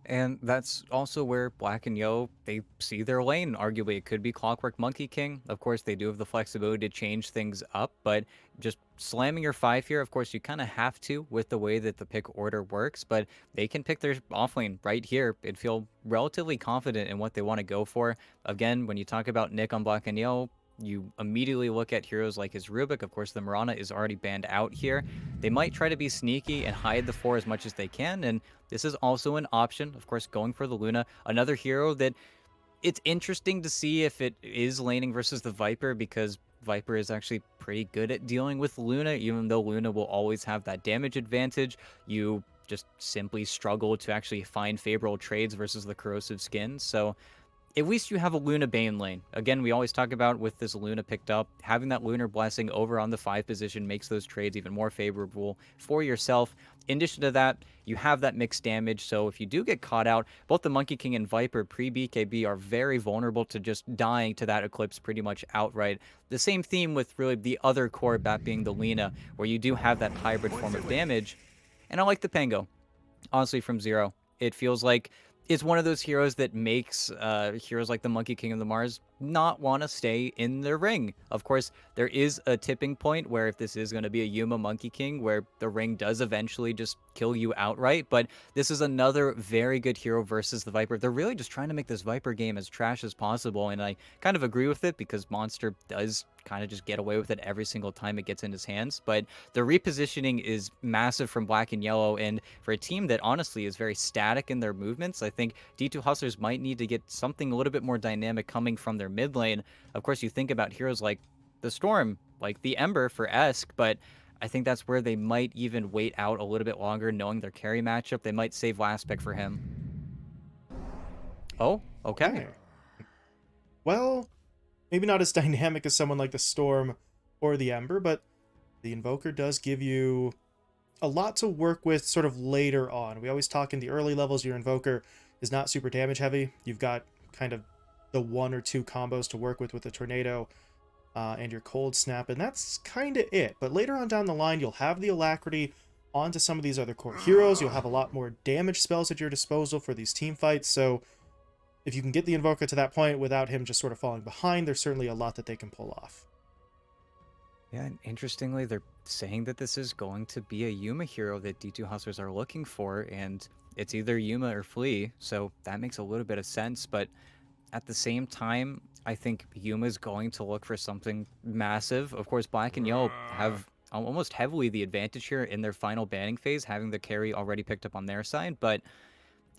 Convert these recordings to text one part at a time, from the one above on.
And that's also where Black and Yellow, they see their lane. Arguably, it could be Clockwork Monkey King. Of course, they do have the flexibility to change things up, but just slamming your 5 here, of course, you kind of have to with the way that the pick order works, but they can pick their offlane right here and feel relatively confident in what they want to go for. Again, when you talk about Nick on Black and Yellow, you immediately look at heroes like his Rubik. Of course, the Mirana is already banned out here. They might try to be sneaky and hide the 4 as much as they can, and this is also an option, of course, going for the Luna. Another hero that it's interesting to see if it is laning versus the Viper, because Viper is actually pretty good at dealing with Luna, even though Luna will always have that damage advantage. You just simply struggle to actually find favorable trades versus the corrosive skins. So at least you have a Luna Bane lane. Again, we always talk about with this Luna picked up, having that Lunar Blessing over on the 5 position makes those trades even more favorable for yourself. In addition to that, you have that mixed damage, so if you do get caught out, both the Monkey King and Viper pre-BKB are very vulnerable to just dying to that Eclipse pretty much outright. The same theme with really the other core, that being the Lina, where you do have that hybrid form of damage. And I like the Pango, honestly, from zero. It feels like it's one of those heroes that makes heroes like the Monkey King of the Mars not want to stay in the ring. Of course, there is a tipping point where if this is going to be a Yuma Monkey King, where the ring does eventually just kill you outright. But this is another very good hero versus the Viper. They're really just trying to make this Viper game as trash as possible, and I kind of agree with it because Monster does kind of just get away with it every single time it gets in his hands. But the repositioning is massive from Black and Yellow, and for a team that honestly is very static in their movements, I think D2 Hustlers might need to get something a little bit more dynamic coming from their mid lane. Of course, you think about heroes like the Storm, like the Ember for Esk, but I think that's where they might even wait out a little bit longer, knowing their carry matchup. They might save last pick for him. Oh, okay. Okay. Well, maybe not as dynamic as someone like the Storm or the Ember, but the Invoker does give you a lot to work with sort of later on. We always talk in the early levels, your Invoker is not super damage heavy. You've got kind of the 1 or 2 combos to work with the Tornado and your Cold Snap, and that's kind of it. But later on down the line, you'll have the Alacrity onto some of these other core heroes. You'll have a lot more damage spells at your disposal for these team fights, so if you can get the Invoker to that point without him just sort of falling behind, there's certainly a lot that they can pull off. Yeah, and interestingly, they're saying that this is going to be a Yuma hero that D2 Hustlers are looking for, and it's either Yuma or Flea, so that makes a little bit of sense, but at the same time, I think Yuma's going to look for something massive. Of course, Black and Yellow have almost heavily the advantage here in their final banning phase, having the carry already picked up on their side, but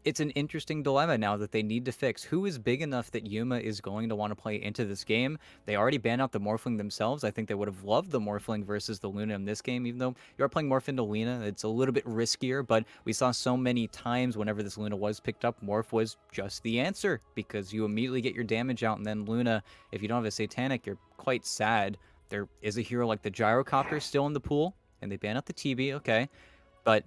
it's an interesting dilemma now that they need to fix. Who is big enough that Yuma is going to want to play into this game? They already banned out the Morphling themselves. I think they would have loved the Morphling versus the Luna in this game, even though you are playing Morph into Luna. It's a little bit riskier, but we saw so many times whenever this Luna was picked up, Morph was just the answer because you immediately get your damage out, and then Luna, if you don't have a Satanic, you're quite sad. There is a hero like the Gyrocopter still in the pool, and they ban out the TB, okay. But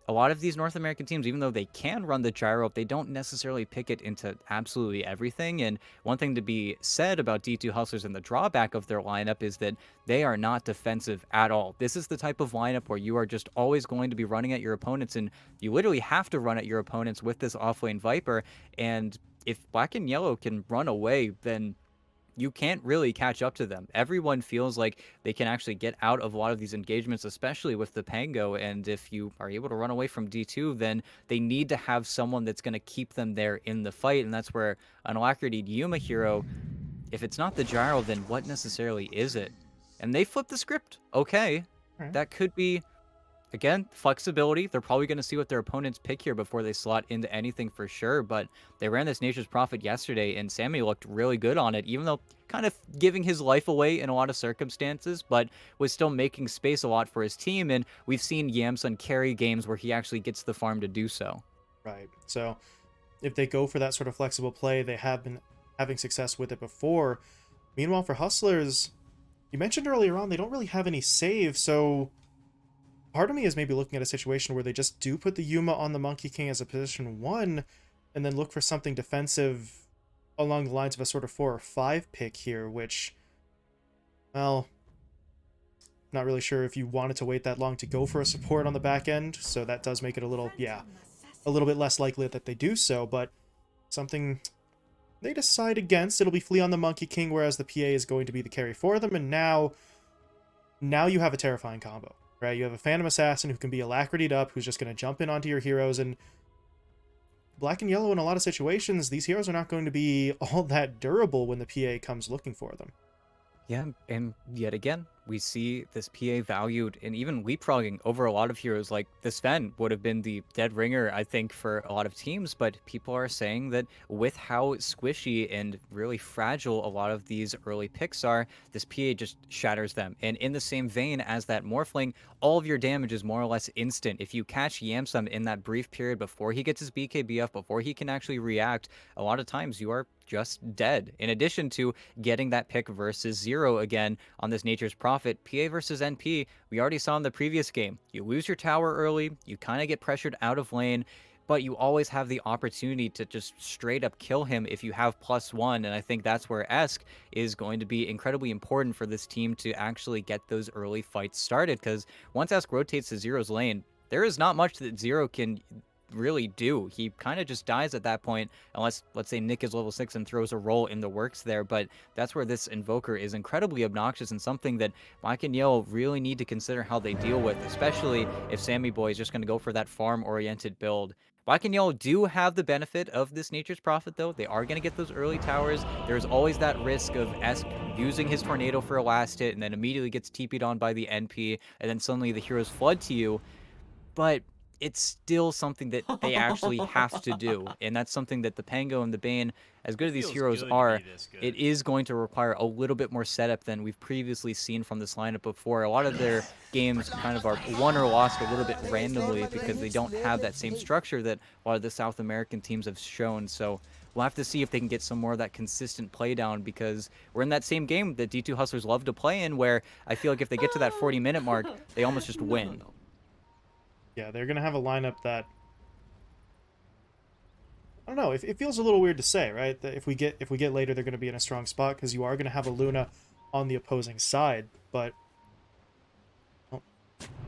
a lot of these North American teams, even though they can run the gyro, they don't necessarily pick it into absolutely everything. And one thing to be said about D2 Hustlers and the drawback of their lineup is that they are not defensive at all. This is the type of lineup where you are just always going to be running at your opponents, and you literally have to run at your opponents with this offlane Viper. And if Black and Yellow can run away, then you can't really catch up to them. Everyone feels like they can actually get out of a lot of these engagements, especially with the Pango. And if you are able to run away from D2, then they need to have someone that's going to keep them there in the fight. And that's where an Alacrity Yuma hero, if it's not the gyro, then what necessarily is it? And they flip the script. Okay, All right. that could be, again, flexibility. They're probably going to see what their opponents pick here before they slot into anything for sure. But they ran this Nature's Prophet yesterday, and Sammy looked really good on it, even though kind of giving his life away in a lot of circumstances, but was still making space a lot for his team. And we've seen Yamsun carry games where he actually gets the farm to do so. Right. So if they go for that sort of flexible play, they have been having success with it before. Meanwhile, for Hustlers, you mentioned earlier on they don't really have any save, so part of me is maybe looking at a situation where they just do put the Yuma on the Monkey King as a position 1, and then look for something defensive along the lines of a sort of 4 or 5 pick here, which, well, not really sure if you wanted to wait that long to go for a support on the back end, so that does make it a little, yeah. a little bit less likely that they do so, but something they decide against. It'll be Flee on the Monkey King, whereas the PA is going to be the carry for them, and now you have a terrifying combo, right? You have a Phantom Assassin who can be alacritied up, who's just going to jump in onto your heroes, and black and yellow in a lot of situations, these heroes are not going to be all that durable when the PA comes looking for them. Yeah, and yet again, we see this PA valued and even leapfrogging over a lot of heroes. Like the Sven would have been the dead ringer, I think, for a lot of teams, but people are saying that with how squishy and really fragile a lot of these early picks are, this PA just shatters them. And in the same vein as that Morphling, all of your damage is more or less instant. If you catch Yamsum in that brief period before he gets his BKB up, before he can actually react, a lot of times you are just dead. In addition to getting that pick versus zero again on this Nature's Prophet, PA versus NP, we already saw in the previous game. You lose your tower early, you kind of get pressured out of lane, but you always have the opportunity to just straight up kill him if you have +1, and I think that's where Esk is going to be incredibly important for this team to actually get those early fights started, because once Esk rotates to Zero's lane, there is not much that Zero can really do. He kind of just dies at that point, unless, let's say, Nick is level 6 and throws a roll in the works there. But that's where this Invoker is incredibly obnoxious and something that Black and Yellow really need to consider how they deal with, especially if Sammy Boy is just going to go for that farm-oriented build. Black and Yellow do have the benefit of this Nature's Prophet, though. They are going to get those early towers. There's always that risk of Esk using his Tornado for a last hit and then immediately gets TP'd on by the NP, and then suddenly the heroes flood to you. But it's still something that they actually have to do, and that's something that the Pango and the Bane, as good It as these feels heroes good to are, be this it good. is going to require a little bit more setup than we've previously seen from this lineup before. A lot of their games kind of are won or lost a little bit randomly because they don't have that same structure that a lot of the South American teams have shown. So we'll have to see if they can get some more of that consistent play down, because we're in that same game that D2 Hustlers love to play in, where I feel like if they get to that 40-minute mark, they almost just No, no, win. no. Yeah, they're going to have a lineup that I don't know. It feels a little weird to say, right? That if we get later, they're going to be in a strong spot because you are going to have a Luna on the opposing side. But well,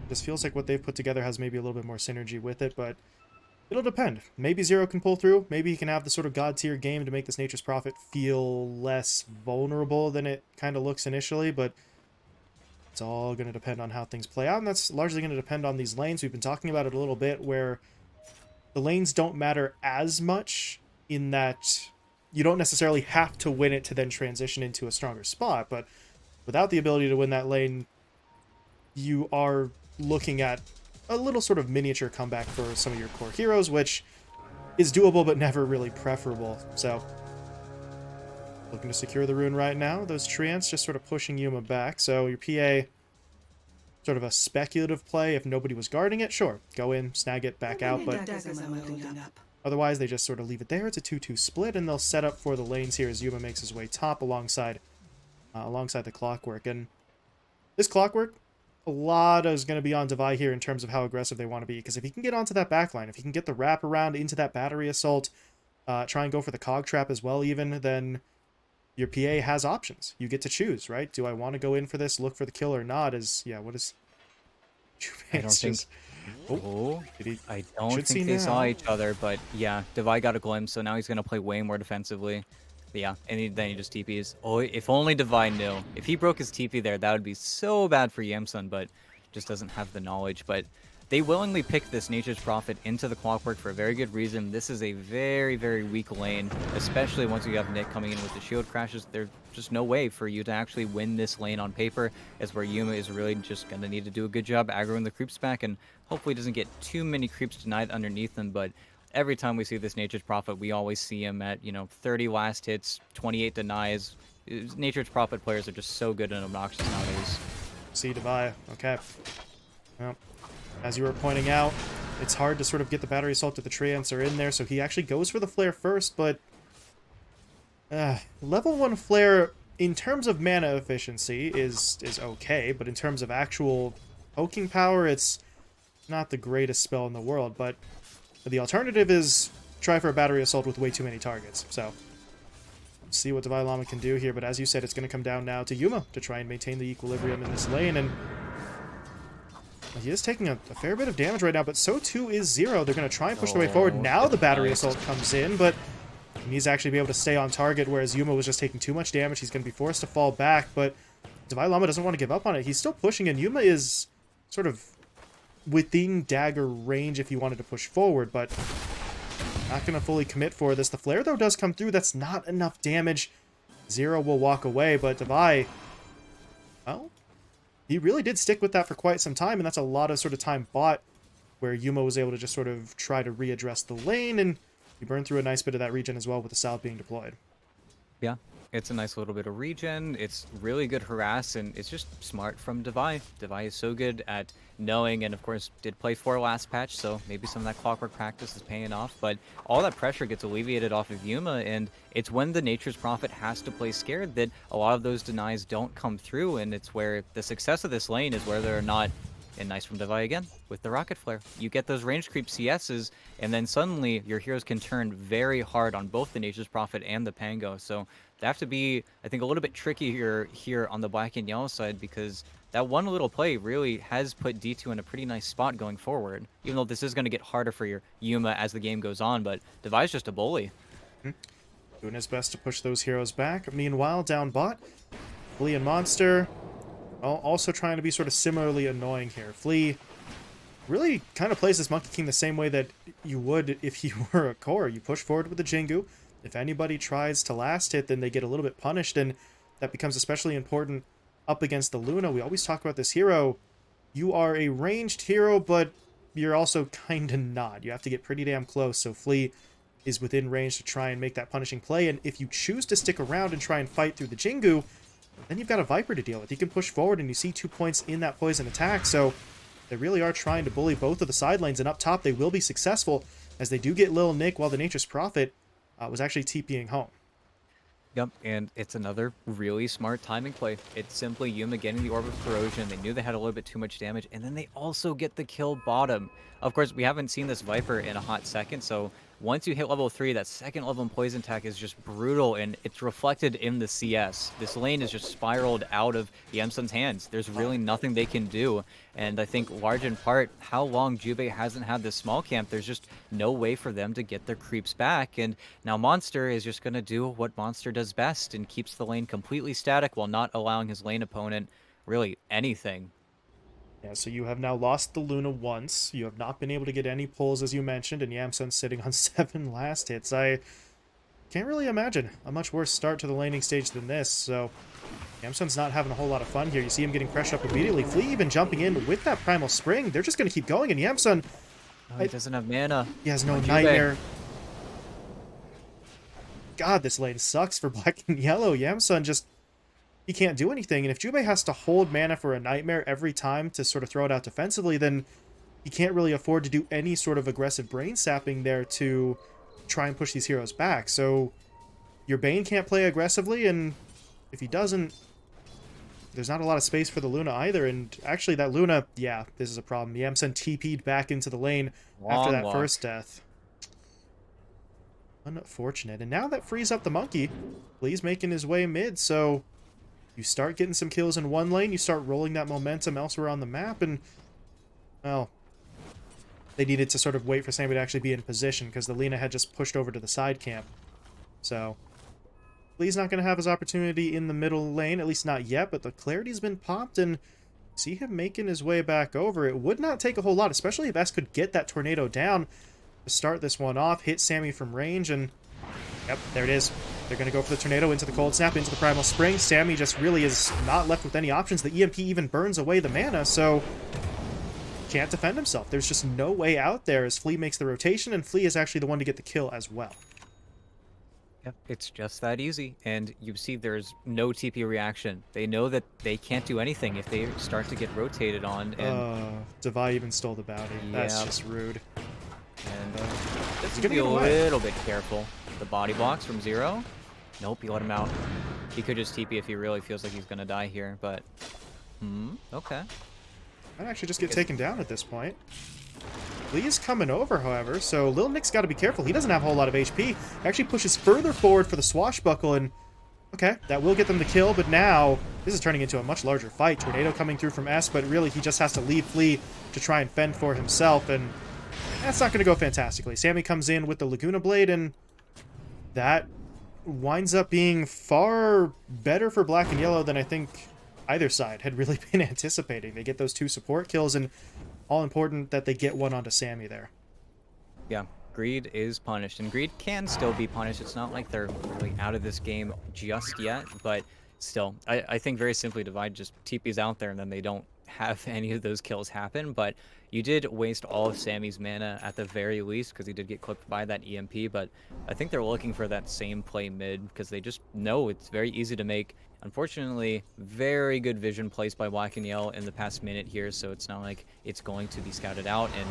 this feels like what they've put together has maybe a little bit more synergy with it. But it'll depend. Maybe Zero can pull through. Maybe he can have the sort of god tier game to make this Nature's Prophet feel less vulnerable than it kind of looks initially. But it's all going to depend on how things play out, and that's largely going to depend on these lanes. We've been talking about it a little bit, where the lanes don't matter as much in that you don't necessarily have to win it to then transition into a stronger spot, but without the ability to win that lane, you are looking at a little sort of miniature comeback for some of your core heroes, which is doable but never really preferable. So looking to secure the rune right now. Those treants just sort of pushing Yuma back, so your PA sort of a speculative play. If nobody was guarding it, sure, go in, snag it, back out, but otherwise they just sort of leave it there. It's a 2-2 split, and they'll set up for the lanes here as Yuma makes his way top alongside the Clockwork. And this Clockwork, a lot is going to be on Devi here in terms of how aggressive they want to be, because if he can get onto that backline, if he can get the wrap around into that battery assault, try and go for the cog trap as well even, then your PA has options. You get to choose, right? Do I want to go in for this, look for the kill or not? What is... I don't It's think. just... Oh, did he... I don't Should see think they saw now. each other, but yeah, Devi got a glimpse, so now he's gonna play way more defensively. But yeah, and then he just TPs. Oh, if only Devi knew. If he broke his TP there, that would be so bad for Yamsun, but just doesn't have the knowledge. But they willingly picked this Nature's Prophet into the Clockwork for a very good reason. This is a very, very weak lane, especially once you have Nick coming in with the shield crashes. There's just no way for you to actually win this lane on paper, as where Yuma is really just going to need to do a good job aggroing the creeps back, and hopefully doesn't get too many creeps denied underneath them. But every time we see this Nature's Prophet, we always see him at, 30 last hits, 28 denies. Nature's Prophet players are just so good and obnoxious nowadays. See Devi. Okay. Well, as you were pointing out, it's hard to sort of get the battery assault to the Treants are in there, so he actually goes for the flare first, but level 1 flare in terms of mana efficiency is okay, but in terms of actual poking power, it's not the greatest spell in the world. But the alternative is try for a battery assault with way too many targets. So see what Devi Lama can do here, but as you said, it's going to come down now to Yuma to try and maintain the equilibrium in this lane, and He is taking a fair bit of damage right now, but so too is Zero. They're going to try and push their way forward. Oh, Now it's the battery nice. assault comes in, but he needs to actually be able to stay on target, whereas Yuma was just taking too much damage. He's going to be forced to fall back, but Divine Llama doesn't want to give up on it. He's still pushing, and Yuma is sort of within dagger range if he wanted to push forward, but not going to fully commit for this. The flare, though, does come through. That's not enough damage. Zero will walk away, but Devi, well, he really did stick with that for quite some time, and that's a lot of sort of time bought where Yuma was able to just sort of try to readdress the lane, and he burned through a nice bit of that regen as well with the salve being deployed. Yeah, it's a nice little bit of regen. It's really good harass, and it's just smart from Devi. Devi is so good at knowing, and of course did play 4 last patch, so maybe some of that clockwork practice is paying off. But all that pressure gets alleviated off of Yuma, and it's when the Nature's Prophet has to play scared that a lot of those denies don't come through, and it's where the success of this lane is whether or not. And nice from Devi again with the Rocket Flare. You get those range creep CSs, and then suddenly your heroes can turn very hard on both the Nature's Prophet and the Pango. So they have to be, I think, a little bit trickier here on the black and yellow side, because that one little play really has put D2 in a pretty nice spot going forward. Even though this is going to get harder for your Yuma as the game goes on, but Devi's just a bully. Doing his best to push those heroes back. Meanwhile, down bot, Flea and Monster also trying to be sort of similarly annoying here. Flea really kind of plays this Monkey King the same way that you would if you were a core. You push forward with the Jingu. If anybody tries to last hit, then they get a little bit punished, and that becomes especially important up against the Luna. We always talk about this hero. You are a ranged hero, but you're also kind of not. You have to get pretty damn close, so Flea is within range to try and make that punishing play, and if you choose to stick around and try and fight through the Jingu, then you've got a Viper to deal with. He can push forward, and you see 2 points in that poison attack, so they really are trying to bully both of the side lanes, and up top they will be successful, as they do get Lil Nick while the Nature's Prophet was actually TPing home. Yep, and it's another really smart timing play. It's simply Yuma getting the Orb of Corrosion. They knew they had a little bit too much damage, and then they also get the kill bottom. Of course, we haven't seen this Viper in a hot second, so once you hit level 3, that second level in poison attack is just brutal, and it's reflected in the CS. This lane is just spiraled out of the Yamsun's hands. There's really nothing they can do, and I think large in part, how long Jubei hasn't had this small camp, there's just no way for them to get their creeps back, and now Monster is just going to do what Monster does best and keeps the lane completely static while not allowing his lane opponent really anything. Yeah, so you have now lost the Luna once. You have not been able to get any pulls, as you mentioned, and Yamsun's sitting on 7 last hits. I can't really imagine a much worse start to the laning stage than this, so Yamsun's not having a whole lot of fun here. You see him getting crushed up immediately. Flea even jumping in with that Primal Spring. They're just going to keep going, and Yamsun... Oh, he doesn't have mana. He has no Nightmare. God, this lane sucks for black and yellow. Yamsun just... he can't do anything, and if Jubei has to hold mana for a Nightmare every time to sort of throw it out defensively, then he can't really afford to do any sort of aggressive brain sapping there to try and push these heroes back. So your Bane can't play aggressively, and if he doesn't, there's not a lot of space for the Luna either, and actually that Luna, yeah, this is a problem. Yamsun TP'd back into the lane after that first death. Unfortunate. And now that frees up the Monkey. Flea's making his way mid, so you start getting some kills in one lane, you start rolling that momentum elsewhere on the map, and, well, they needed to sort of wait for somebody to actually be in position, because the Lina had just pushed over to the side camp. So, Flea's not going to have his opportunity in the middle lane, at least not yet, but the Clarity's been popped, and see him making his way back over. It would not take a whole lot, especially if S could get that tornado down to start this one off, hit Sammy from range, and yep, there it is. They're going to go for the tornado into the cold snap, into the primal spring. Sammy just really is not left with any options. The EMP even burns away the mana, so can't defend himself. There's just no way out there as Flea makes the rotation, and Flea is actually the one to get the kill as well. Yep, it's just that easy, and you see there's no TP reaction. They know that they can't do anything if they start to get rotated on, and Devi even stole the bounty. That's just rude. And just to be a little bit careful. The body blocks from Zero. Nope, he let him out. He could just TP if he really feels like he's gonna die here, but okay. Might actually just get taken down at this point. Lee is coming over, however, so Lil Nick's got to be careful. He doesn't have a whole lot of HP. Actually pushes further forward for the swashbuckle, and Okay, that will get them the kill, but now this is turning into a much larger fight. Tornado coming through from S, but really he just has to leave Flea to try and fend for himself, and that's not going to go fantastically. Sammy comes in with the Laguna Blade, and that winds up being far better for Black and Yellow than I think either side had really been anticipating. They get those 2 support kills, and all important that they get one onto Sammy there. Yeah, Greed is punished, and Greed can still be punished. It's not like they're really out of this game just yet, but still, I think very simply Divide just TP's out there, and then they don't have any of those kills happen, but you did waste all of Sammy's mana at the very least, because he did get clipped by that EMP, but I think they're looking for that same play mid, because they just know it's very easy to make. Unfortunately, very good vision placed by Black and Yellow in the past minute here, so it's not like it's going to be scouted out, and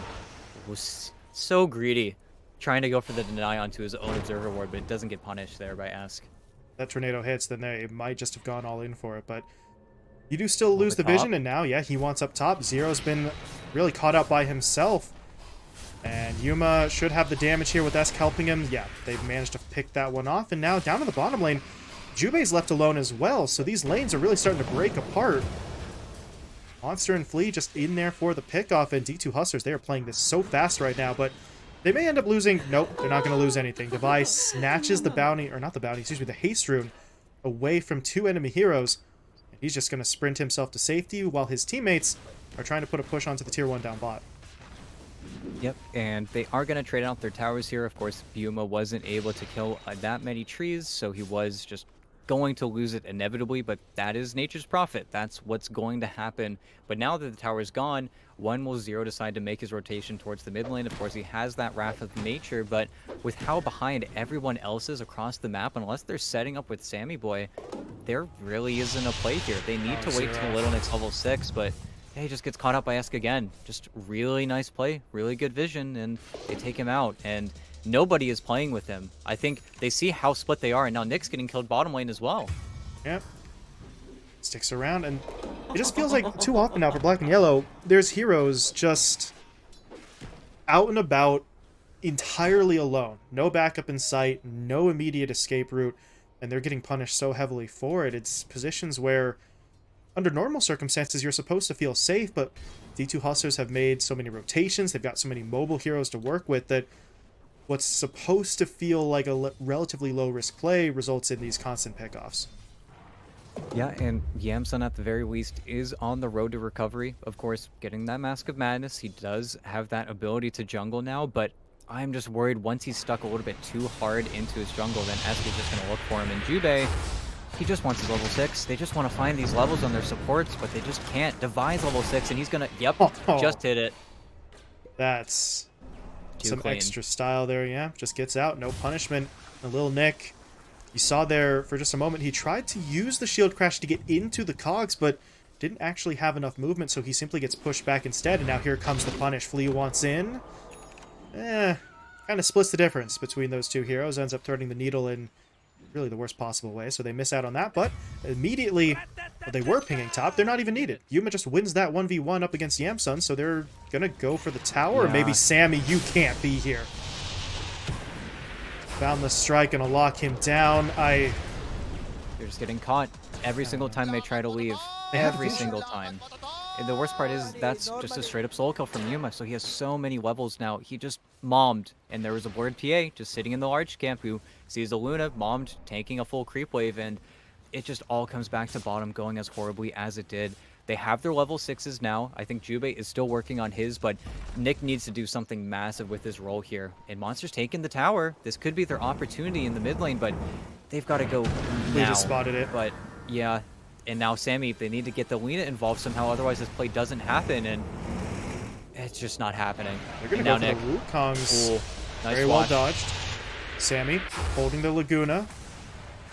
was so greedy trying to go for the deny onto his own observer ward, but it doesn't get punished there by Ask. That tornado hits, then they might just have gone all in for it, but you do still lose Over the top. vision, and now, yeah, he wants up top. Zero's been really caught up by himself, and Yuma should have the damage here with Esk helping him. Yeah, they've managed to pick that one off, and now down in the bottom lane, Jubei's left alone as well, so these lanes are really starting to break apart. Monster and Flea just in there for the pickoff, and D2 Hustlers, they are playing this so fast right now, but they may end up losing. Nope, they're not going to lose anything. Device snatches the bounty, or not the bounty, excuse me, the haste rune away from 2 enemy heroes. And he's just going to sprint himself to safety while his teammates are trying to put a push onto the tier 1 down bot. Yep, and they are going to trade out their towers here. Of course, Yuma wasn't able to kill that many trees, so he was just going to lose it inevitably, but that is nature's prophet. That's what's going to happen. But now that the tower is gone, when will Zero decide to make his rotation towards the mid lane? Of course, he has that Wrath of Nature, but with how behind everyone else is across the map, unless they're setting up with Sammy Boy, there really isn't a play here. They need to wait till Little Nick's level 6, but yeah, he just gets caught up by Esk again. Just really nice play, really good vision, and they take him out. And nobody is playing with him. I think they see how split they are, and now Nick's getting killed bottom lane as well. Yep. Sticks around, and it just feels like too often now for Black and Yellow, there's heroes just out and about entirely alone. No backup in sight, no immediate escape route, and they're getting punished so heavily for it. It's positions where, under normal circumstances, you're supposed to feel safe, but D2 Hustlers have made so many rotations, they've got so many mobile heroes to work with that what's supposed to feel like a relatively low-risk play results in these constant pickoffs. Yeah, and Yamsun at the very least is on the road to recovery. Of course, getting that Mask of Madness, he does have that ability to jungle now, but I'm just worried once he's stuck a little bit too hard into his jungle, then Esk is just going to look for him. And Jubei, he just wants his level 6. They just want to find these levels on their supports, but they just can't. Divine's level 6, and he's going to, yep, just hit it. That's Too some clean. extra style there, yeah. Just gets out, no punishment. And Lil Nick, you saw there for just a moment, he tried to use the shield crash to get into the cogs, but didn't actually have enough movement, so he simply gets pushed back instead. And now here comes the punish. Flea wants in. Kind of splits the difference between those two heroes, ends up threading the needle in really the worst possible way, so they miss out on that, but immediately, well, they were pinging top, they're not even needed. Yuma just wins that 1v1 up against Yamsun, so they're gonna go for the tower, or maybe Sammy, you can't be here. Boundless Strike, gonna lock him down. They're just getting caught every single time they try to leave. Every single time. And the worst part is that's just a straight up solo kill from Yuma, so he has so many levels now. He just mommed, and there was a board PA just sitting in the large camp who sees a Luna, mommed, tanking a full creep wave, and it just all comes back to bottom going as horribly as it did. They have their level 6s now. I think Jubei is still working on his, but Nick needs to do something massive with his role here. And Monster's taking the tower. This could be their opportunity in the mid lane, but they've got to go now. They just spotted it. But yeah, and now Sammy, they need to get the Lina involved somehow, otherwise this play doesn't happen, and it's just not happening. They're going to go for Nick. the Wukongs. Cool. Nice Very watch. well dodged. Sammy holding the Laguna.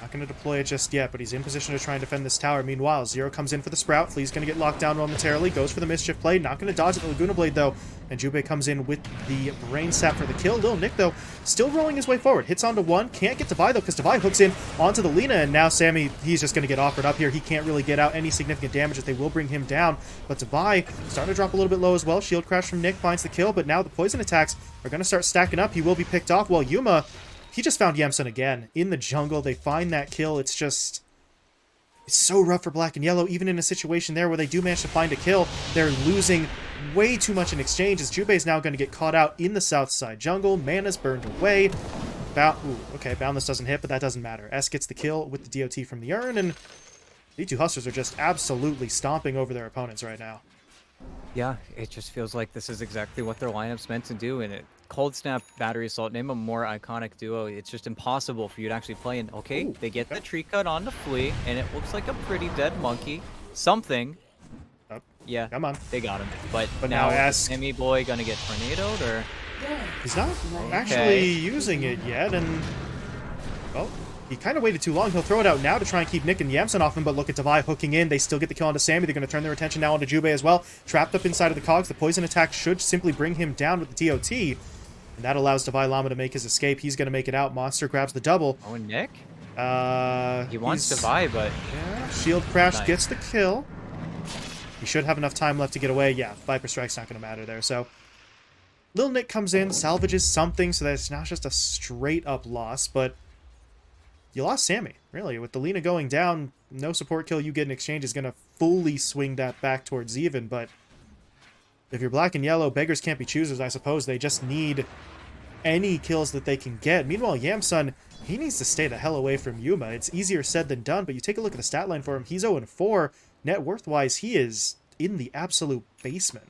Not going to deploy it just yet, but he's in position to try and defend this tower. Meanwhile, Zero comes in for the Sprout. Flea's going to get locked down momentarily. Goes for the Mischief play. Not going to dodge at the Laguna Blade, though. And Jubei comes in with the Brain Sap for the kill. Lil Nick, though, still rolling his way forward. Hits onto one. Can't get Devi, though, because Devi hooks in onto the Lina. And now Sammy, he's just going to get offered up here. He can't really get out any significant damage as they will bring him down. But Devi starting to drop a little bit low as well. Shield Crash from Nick finds the kill, but now the poison attacks are going to start stacking up. He will be picked off while Yuma he just found Yamsun again in the jungle. They find that kill. It's so rough for black and yellow, even in a situation there where they do manage to find a kill. They're losing way too much in exchange, as Jubei is now going to get caught out in the south side jungle. Mana's burned away. Okay, Boundless doesn't hit, but that doesn't matter. S gets the kill with the DOT from the urn, and the two Hustlers are just absolutely stomping over their opponents right now. Yeah, it just feels like this is exactly what their lineup's meant to do. And it Cold Snap, Battery Assault, name a more iconic duo. It's just impossible for you to actually play. And okay, Ooh, they get okay. the tree cut on the flea, and it looks like a pretty dead monkey. Something. Oh, Yeah, come on. they got him. But Now now is Ask, Sammy Boy gonna get tornadoed or? he's not actually Okay. using it yet, and well, he kind of waited too long. He'll throw it out now to try and keep Nick and Yamsun off him, but look at Devi hooking in. They still get the kill onto Sammy. They're going to turn their attention now onto Jubei as well. Trapped up inside of the cogs. The poison attack should simply bring him down with the DOT, and that allows Devi Lama to make his escape. He's going to make it out. Monster grabs the double. Oh, and Nick? He wants to He's... buy, but Yeah, Shield Crash nice. gets the kill. He should have enough time left to get away. Yeah, Viper Strike's not going to matter there, so... Lil Nick comes in, salvages something, so that it's not just a straight-up loss, but you lost Sammy, really. With the Lina going down, no support kill you get in exchange is going to fully swing that back towards even, but if you're black and yellow, beggars can't be choosers, I suppose. They just need any kills that they can get. Meanwhile, Yamsun, he needs to stay the hell away from Yuma. It's easier said than done, but you take a look at the stat line for him, he's 0-4. Net worth-wise, he is in the absolute basement.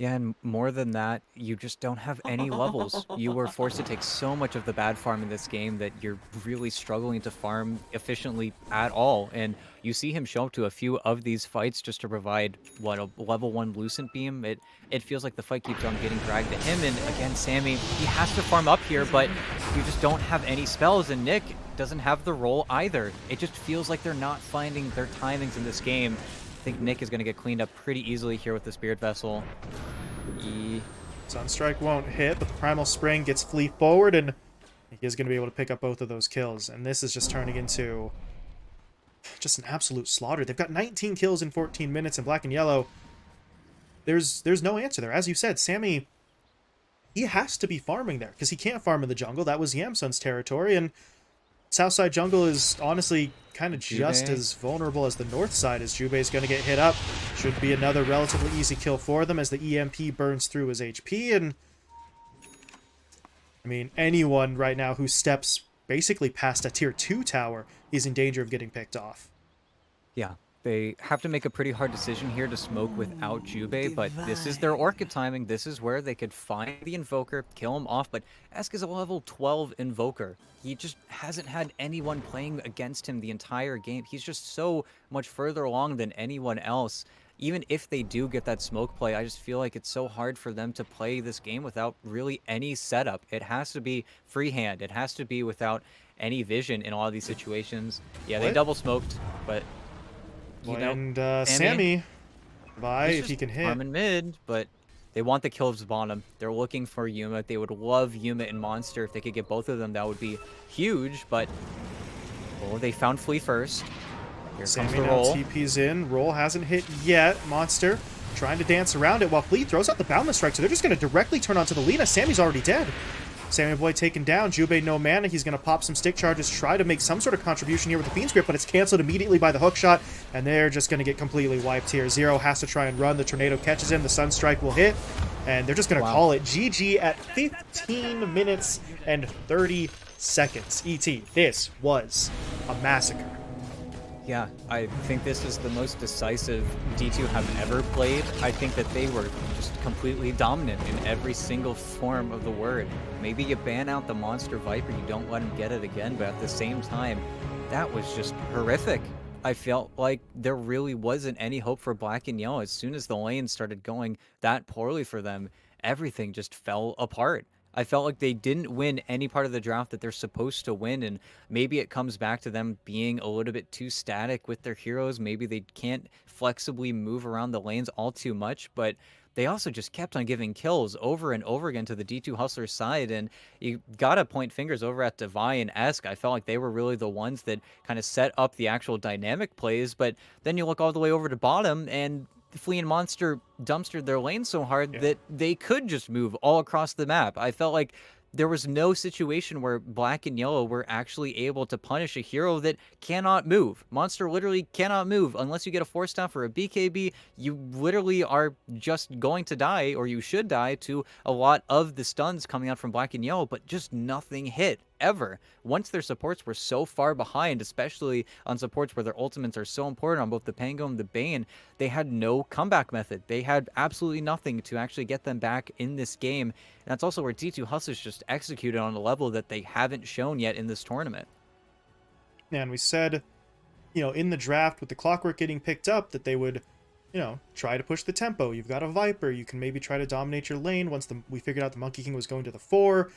yeah, and more than that, you just don't have any levels. You were forced to take so much of the bad farm in this game that you're really struggling to farm efficiently at all. And you see him show up to a few of these fights just to provide, what, a level 1 Lucent Beam. It feels like the fight keeps on getting dragged to him. And again, Sammy, he has to farm up here, but you just don't have any spells. And Nick doesn't have the role either. It just feels like they're not finding their timings in this game. I think Nick is going to get cleaned up pretty easily here with the Spirit Vessel. Sunstrike won't hit, but the Primal Spring gets Flea forward, and he is going to be able to pick up both of those kills. And this is just turning into just an absolute slaughter. They've got 19 kills in 14 minutes, and black and yellow, there's no answer there. As you said, Sammy, he has to be farming there, because he can't farm in the jungle. That was Yamsun's territory, and Southside jungle is honestly kind of just Jubei. as vulnerable as the north side, as Jubei's going to get hit up. Should be another relatively easy kill for them as the EMP burns through his HP. And I mean, anyone right now who steps basically past a tier 2 tower is in danger of getting picked off. Yeah, they have to make a pretty hard decision here to smoke without Jubei, but this is their Orchid timing. This is where they could find the Invoker, kill him off, but Esk is a level 12 Invoker. He just hasn't had anyone playing against him the entire game. He's just so much further along than anyone else. Even if they do get that smoke play, I just feel like it's so hard for them to play this game without really any setup. It has to be freehand. It has to be without any vision in all of these situations. Yeah, they What? double smoked, but you know, And Sammy, Sammy, Vi, he's if he just can hit. farming mid, but they want the kills bottom. They're looking for Yuma. They would love Yuma and Monster. If they could get both of them, that would be huge, but oh, they found Flea first. Here comes Sammy the now roll. TP's in. Roll hasn't hit yet. Monster trying to dance around it while Flea throws out the Boundless Strike, so they're just going to directly turn onto the Lina. Sammy's already dead. Sammy Boy taken down. Jubei no mana. He's going to pop some stick charges, try to make some sort of contribution here with the Fiend's Grip, but it's canceled immediately by the hook shot, and they're just going to get completely wiped here. Zero has to try and run. The Tornado catches him. The Sunstrike will hit, and they're just going to call it GG at 15 minutes and 30 seconds. ET, this was a massacre. Yeah, I think this is the most decisive D2 have ever played. I think that they were just completely dominant in every single form of the word. Maybe you ban out the Monster Viper, you don't let him get it again, but at the same time, that was just horrific. I felt like there really wasn't any hope for Black and Yellow. As soon as the lane started going that poorly for them, everything just fell apart. I felt like they didn't win any part of the draft that they're supposed to win, and maybe it comes back to them being a little bit too static with their heroes. Maybe they can't flexibly move around the lanes all too much, but they also just kept on giving kills over and over again to the D2 Hustler side, and you gotta point fingers over at Devi and Esk. I felt like they were really the ones that kind of set up the actual dynamic plays, but then you look all the way over to bottom, and Flea and Monster dumpstered their lane so hard that they could just move all across the map. I felt like there was no situation where black and yellow were actually able to punish a hero that cannot move. Monster literally cannot move unless you get a force down for a BKB. You literally are just going to die, or you should die, to a lot of the stuns coming out from black and yellow, but just nothing hit ever. Once their supports were so far behind, especially on supports where their ultimates are so important on both the Pango and the Bane, they had no comeback method. They had absolutely nothing to actually get them back in this game. And that's also where D2 Hustlers just executed on a level that they haven't shown yet in this tournament. And we said, in the draft with the clockwork getting picked up that they would, try to push the tempo. You've got a Viper. You can maybe try to dominate your lane once we figured out the Monkey King was going to the 4.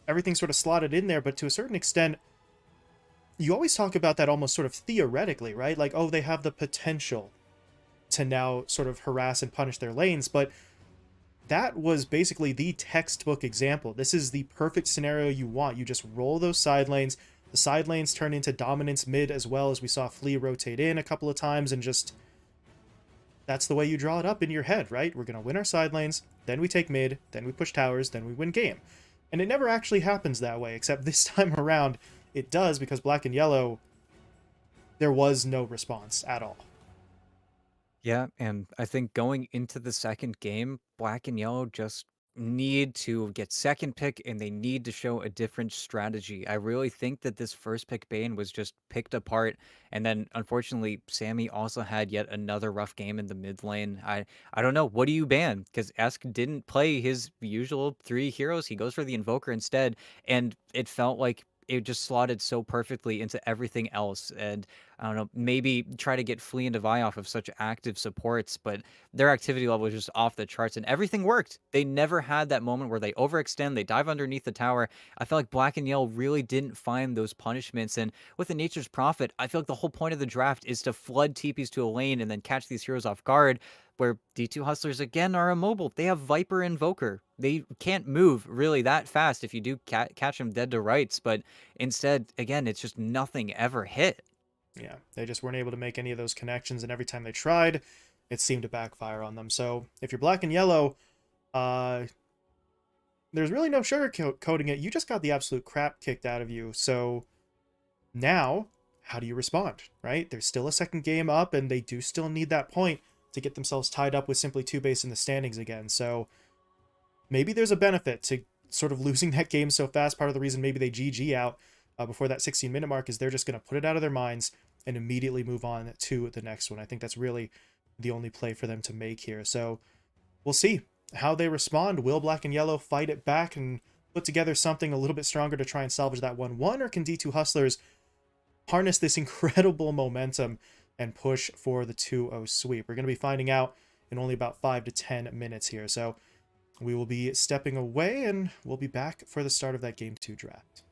Everything sort of slotted in there, but to a certain extent, you always talk about that almost sort of theoretically, right? Like, oh, they have the potential to now sort of harass and punish their lanes, but that was basically the textbook example. This is the perfect scenario you want. You just roll those side lanes. The side lanes turn into dominance mid as well, as we saw Flea rotate in a couple of times, and just that's the way you draw it up in your head, right? We're going to win our side lanes, then we take mid, then we push towers, then we win game. And it never actually happens that way, except this time around it does, because black and yellow, there was no response at all. Yeah, and I think going into the second game, black and yellow just need to get second pick and they need to show a different strategy. I really think that this first pick Bane was just picked apart. And then unfortunately, Sammy also had yet another rough game in the mid lane. I don't know. What do you ban? Because Esk didn't play his usual 3 heroes. He goes for the Invoker instead. And it felt like it just slotted so perfectly into everything else. And I don't know, maybe try to get Flea and Devi off of such active supports, but their activity level was just off the charts and everything worked. They never had that moment where they overextend, they dive underneath the tower. I felt like Black and Yellow really didn't find those punishments. And with the Nature's Prophet, I feel like the whole point of the draft is to flood TPs to a lane and then catch these heroes off guard. Where D2 Hustlers again are immobile. They have Viper Invoker. They can't move really that fast if you do catch them dead to rights, but instead, again, it's just nothing ever hit. Yeah, they just weren't able to make any of those connections, and every time they tried, it seemed to backfire on them. So if you're black and yellow, uh, there's really no sugarcoating it. You just got the absolute crap kicked out of you. So now, how do you respond, right? There's still a second game up, and they do still need that point to get themselves tied up with simply 2 base in the standings again. So maybe there's a benefit to sort of losing that game so fast. Part of the reason maybe they GG out before that 16-minute mark is they're just going to put it out of their minds and immediately move on to the next one. I think that's really the only play for them to make here. So we'll see how they respond. Will black and yellow fight it back and put together something a little bit stronger to try and salvage that 1-1, or can D2 Hustlers harness this incredible momentum and push for the 2-0 sweep? We're going to be finding out in only about 5 to 10 minutes here. So we will be stepping away, and we'll be back for the start of that Game 2 draft.